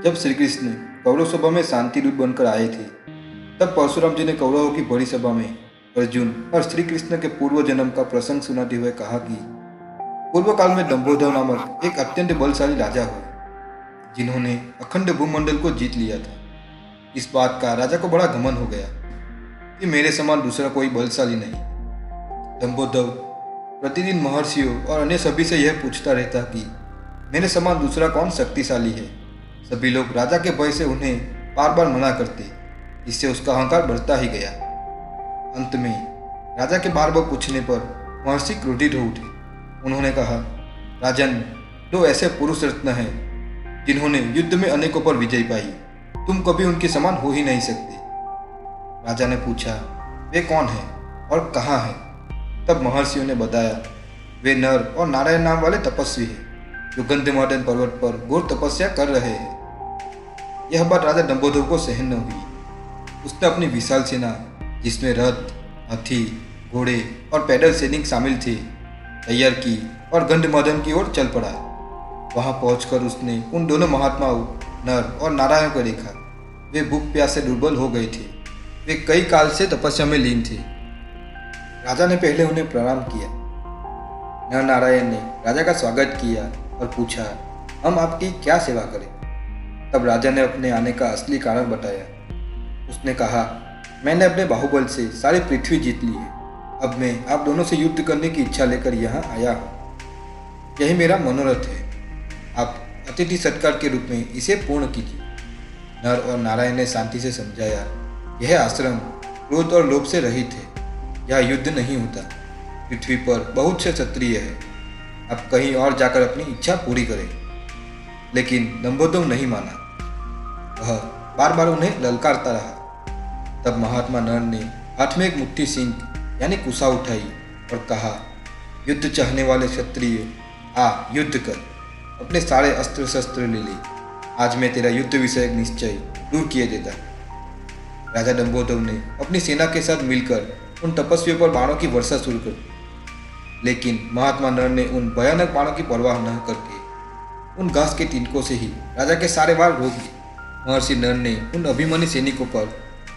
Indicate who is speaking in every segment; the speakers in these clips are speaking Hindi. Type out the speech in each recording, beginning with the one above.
Speaker 1: जब श्री कृष्ण कौरव सभा में शांति दूत बनकर आए थे, तब परशुराम जी ने कौरवों की बड़ी सभा में अर्जुन और श्री कृष्ण के पूर्व जन्म का प्रसंग सुनाते हुए कहा कि पूर्व काल में दंभोदर नामक एक अत्यंत बलशाली राजा हुए, जिन्होंने अखंड भूमंडल को जीत लिया था। इस बात का राजा को बड़ा घमंड हो गया कि मेरे समान दूसरा कोई बलशाली नहीं। दंभोदर प्रतिदिन महर्षियों और अन्य सभी से यह पूछता रहता कि मेरे समान दूसरा कौन शक्तिशाली है। सभी लोग राजा के भय से उन्हें बार बार मना करते, इससे उसका अहंकार बढ़ता ही गया। अंत में राजा के बार बार पूछने पर महर्षि क्रोधित हो उठे। उन्होंने कहा, राजन, दो ऐसे पुरुष रत्न हैं जिन्होंने युद्ध में अनेकों पर विजय पाई, तुम कभी उनके समान हो ही नहीं सकते। राजा ने पूछा, वे कौन हैं और कहाँ हैं? तब महर्षियों ने बताया, वे नर और नारायण नाम वाले तपस्वी हैं जो गंधमादन पर्वत पर घोर तपस्या कर रहे हैं। यह बात राजा दंभोदर को सहन न हुई। उसने अपनी विशाल सेना, जिसमें रथ, हाथी, घोड़े और पैदल सैनिक शामिल थे, तैयार की और गंधमादन की ओर चल पड़ा। वहां पहुंचकर उसने उन दोनों महात्माओं नर और नारायण को देखा। वे भूख प्यास से दुर्बल हो गए थे। वे कई काल से तपस्या में लीन थे। राजा ने पहले उन्हें प्रणाम किया। नर नारायण ने राजा का स्वागत किया और पूछा, हम आपकी क्या सेवा करें? तब राजा ने अपने आने का असली कारण बताया। उसने कहा, मैंने अपने बाहुबल से सारी पृथ्वी जीत ली है। अब मैं आप दोनों से युद्ध करने की इच्छा लेकर यहाँ आया हूँ। यही मेरा मनोरथ है। आप अतिथि सत्कार के रूप में इसे पूर्ण कीजिए। नर और नारायण ने शांति से समझाया, यह आश्रम क्रोध और लोभ से रहित है। यहाँ युद्ध नहीं होता। पृथ्वी पर बहुत से क्षत्रिय हैं। आप कहीं और जाकर अपनी इच्छा पूरी करें। लेकिन दंभोदर नहीं माना। वह बार बार उन्हें ललकारता रहा। तब महात्मा नर ने हाथ में एक मुट्ठी सिंह यानी कुशा उठाई और कहा, युद्ध चाहने वाले क्षत्रिय, आ युद्ध कर। अपने सारे अस्त्र शस्त्र ले ले। आज मैं तेरा युद्ध विषयक निश्चय दूर किए देता। राजा दंभोदर ने अपनी सेना के साथ मिलकर उन तपस्वियों पर बाणों की वर्षा शुरू कर दी। लेकिन महात्मा नर ने उन भयानक बाणों की परवाह न करके उन घास के तिनकों से ही राजा के सारे वार रोक दिए। महर्षि नर ने उन अभिमन्यु सैनिकों पर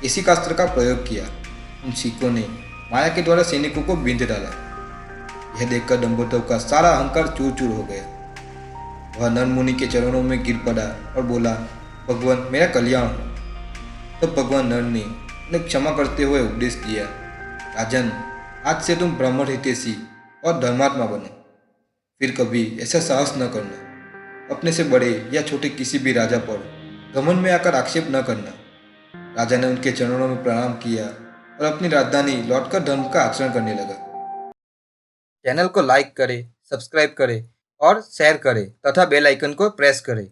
Speaker 1: एसिकास्त्र का प्रयोग किया। उन सिखों ने माया के द्वारा सैनिकों को बींध डाला। यह देखकर दंभोदर का सारा अहंकार चूर चूर हो गया। वह नर मुनि के चरणों में गिर पड़ा और बोला, भगवान, मेरा कल्याण हो। तब भगवान नर ने उन्हें क्षमा करते हुए उपदेश दिया, राजन, आज से तुम ब्राह्मण हितैषी और धर्मात्मा बनो। फिर कभी ऐसा साहस न करना। अपने से बड़े या छोटे किसी भी राजा पर घमंड में आकर आक्षेप न करना। राजा ने उनके चरणों में प्रणाम किया और अपनी राजधानी लौटकर धर्म का आचरण करने लगा। चैनल को लाइक करें, सब्सक्राइब करें और शेयर करें तथा बेल आइकन को प्रेस करें।